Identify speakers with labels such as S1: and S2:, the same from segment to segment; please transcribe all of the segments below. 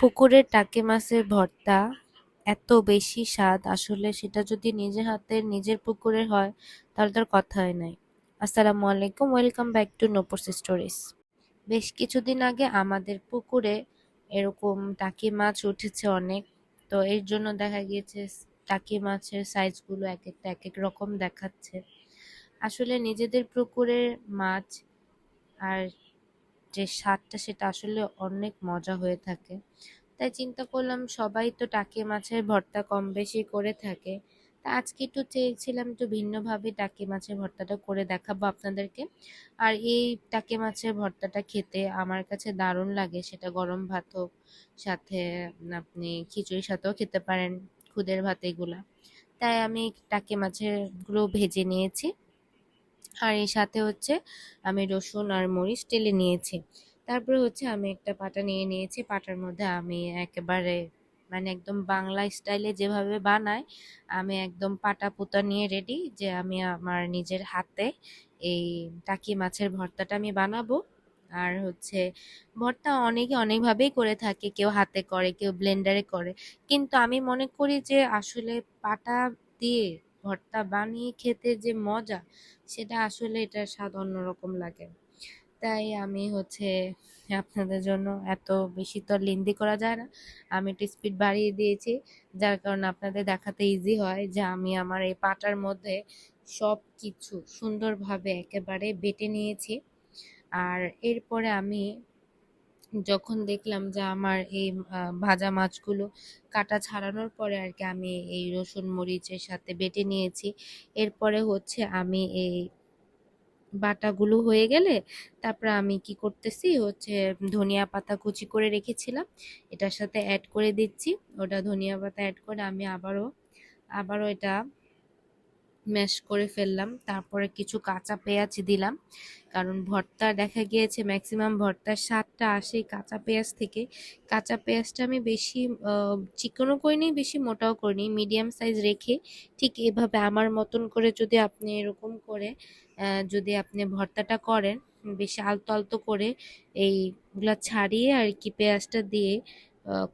S1: পুকুরের টাকি মাছের ভর্তা এত বেশি স্বাদ, আসলে সেটা যদি নিজের হাতের নিজের পুকুরের হয় তাহলে তার কথাই নাই। আসসালামু আলাইকুম, ওয়েলকাম ব্যাক টু নূপুরস স্টোরিজ। বেশ কিছুদিন আগে আমাদের পুকুরে এরকম টাকি মাছ উঠেছে অনেক। তো এর জন্য দেখা গিয়েছে টাকি মাছের সাইজগুলো এক একটা এক এক রকম দেখাচ্ছে। আসলে নিজেদের পুকুরের মাছ আর যে স্বাদটা সেটা আসলে অনেক মজা হয়ে থাকে। তাই চিন্তা করলাম সবাই তো টাকি মাছের ভর্তা কম বেশি করে থাকে, তা আজকে একটু চেয়েছিলাম একটু ভিন্নভাবে টাকি মাছের ভর্তাটা করে দেখাবো আপনাদেরকে। আর এই টাকি মাছের ভর্তাটা খেতে আমার কাছে দারুণ লাগে, সেটা গরম ভাত হোক, সাথে আপনি খিচুড়ির সাথেও খেতে পারেন, খুদের ভাত এগুলা। তাই আমি টাকি মাছের গুলো ভেজে নিয়েছি, আর এর সাথে হচ্ছে আমি রসুন আর মরিচ টেলে নিয়েছি। তারপরে হচ্ছে আমি একটা পাটা নিয়ে নিয়েছি, পাটার মধ্যে আমি একেবারে মানে একদম বাংলা স্টাইলে যেভাবে বানায় আমি একদম পাটা পুতা নিয়ে রেডি, যে আমি আমার নিজের হাতে এই টাকি মাছের ভর্তাটা আমি বানাবো। আর হচ্ছে ভর্তা অনেকে অনেকভাবেই করে থাকে, কেউ হাতে করে কেউ ব্লেন্ডারে করে, কিন্তু আমি মনে করি যে আসলে পাটা দিয়ে ভর্তা বানিয়ে খেতে যে মজা, সেটা আসলে এটার স্বাদ অন্যরকম লাগে। তাই আমি হচ্ছে আপনাদের জন্য এত বেশি তো লেন্দি করা যায় না, আমি একটু স্পিড বাড়িয়ে দিয়েছি, যার কারণে আপনাদের দেখাতে ইজি হয় যে আমি আমার এই পাটার মধ্যে সব কিছু সুন্দরভাবে একেবারে বেটে নিয়েছি। আর এরপরে আমি যখন দেখলাম যে আমার এই ভাজা মাছগুলো কাটা ছাড়ানোর পরে আর কি আমি এই রসুন মরিচের সাথে বেটে নিয়েছি। এরপরে হচ্ছে আমি এই বাটাগুলো হয়ে গেলে তারপরে আমি কি করতেছি হচ্ছে ধনিয়া পাতা কুচি করে রেখেছিলাম, এটার সাথে অ্যাড করে দিচ্ছি। ওটা ধনিয়া পাতা অ্যাড করে আমি আবারও আবারও এটা ম্যাশ করে ফেললাম। তারপরে কিছু কাঁচা পেঁয়াজ দিলাম, কারণ ভর্তা দেখা গিয়েছে ম্যাক্সিমাম ভর্তার স্বাদটা আসে কাঁচা পেঁয়াজ থেকে। কাঁচা পেঁয়াজটা আমি বেশি চিকনও করিনি বেশি মোটাও করিনি, মিডিয়াম সাইজ রেখে ঠিক এভাবে আমার মতন করে যদি আপনি এরকম করে যদি আপনি ভর্তাটা করেন বেশি আলতো আলতো করে এইগুলা ছাড়িয়ে আর কি পেঁয়াজটা দিয়ে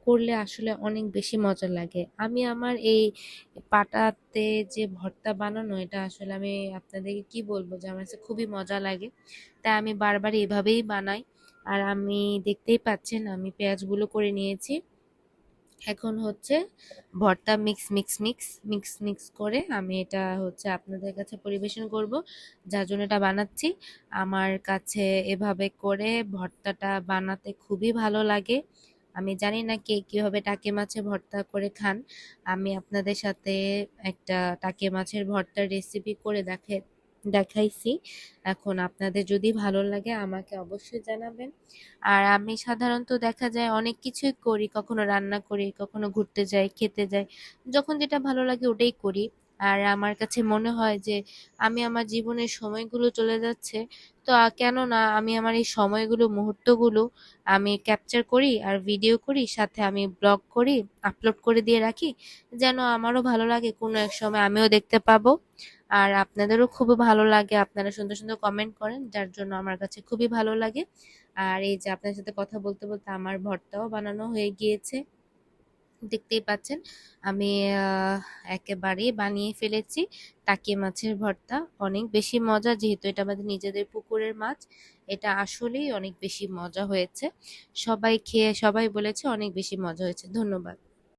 S1: করলে আসলে অনেক বেশি মজা লাগে। আমি আমার এই পাটাতে যে ভর্তা বানানো, এটা আসলে আমি আপনাদেরকে কি বলবো যে আমার কাছে খুবই মজা লাগে, তাই আমি বারবার এভাবেই বানাই। আর আমি দেখতেই পাচ্ছেন আমি পেঁয়াজগুলো করে নিয়েছি, এখন হচ্ছে ভর্তা mix mix mix mix mix করে আমি এটা হচ্ছে আপনাদের কাছে পরিবেশন করব, যার জন্য এটা বানাচ্ছি। আমার কাছে এভাবে করে ভর্তাটা বানাতে খুবই ভালো লাগে। আমি জানি না কে কিভাবে টাকি মাছের ভর্তা করে খান, আমি আপনাদের সাথে একটা টাকি মাছের ভর্তার রেসিপি করে দেখাইছি। এখন আপনাদের যদি ভালো লাগে আমাকে অবশ্যই জানাবেন। আর আমি সাধারণত দেখা যায় অনেক কিছুই করি, কখনো রান্না করি, কখনো ঘুরতে যাই, খেতে যাই, যখন যেটা ভালো লাগে ওটাই করি। আর আমার কাছে মনে হয় যে আমি আমার জীবনের সময়গুলো চলে যাচ্ছে, তো কেন না আমি আমার এই সময়গুলো মুহূর্তগুলো আমি ক্যাপচার করি আর ভিডিও করি, সাথে আমি ব্লগ করি, আপলোড করে দিয়ে রাখি, যেন আমারও ভালো লাগে, কোনো এক সময় আমিও দেখতে পাবো। আর আপনাদেরও খুবই ভালো লাগে, আপনারা সুন্দর সুন্দর কমেন্ট করেন, যার জন্য আমার কাছে খুবই ভালো লাগে। আর এই যে আপনার সাথে কথা বলতে বলতে আমার ভর্তাও বানানো হয়ে গিয়েছে, দেখতেই পাচ্ছেন আমি আহ, একেবারেই বানিয়ে ফেলেছি টাকি মাছের ভর্তা। অনেক বেশি মজা, যেহেতু এটা আমাদের নিজেদের পুকুরের মাছ, এটা আসলেই অনেক বেশি মজা হয়েছে। সবাই খেয়ে সবাই বলেছে অনেক বেশি মজা হয়েছে। ধন্যবাদ।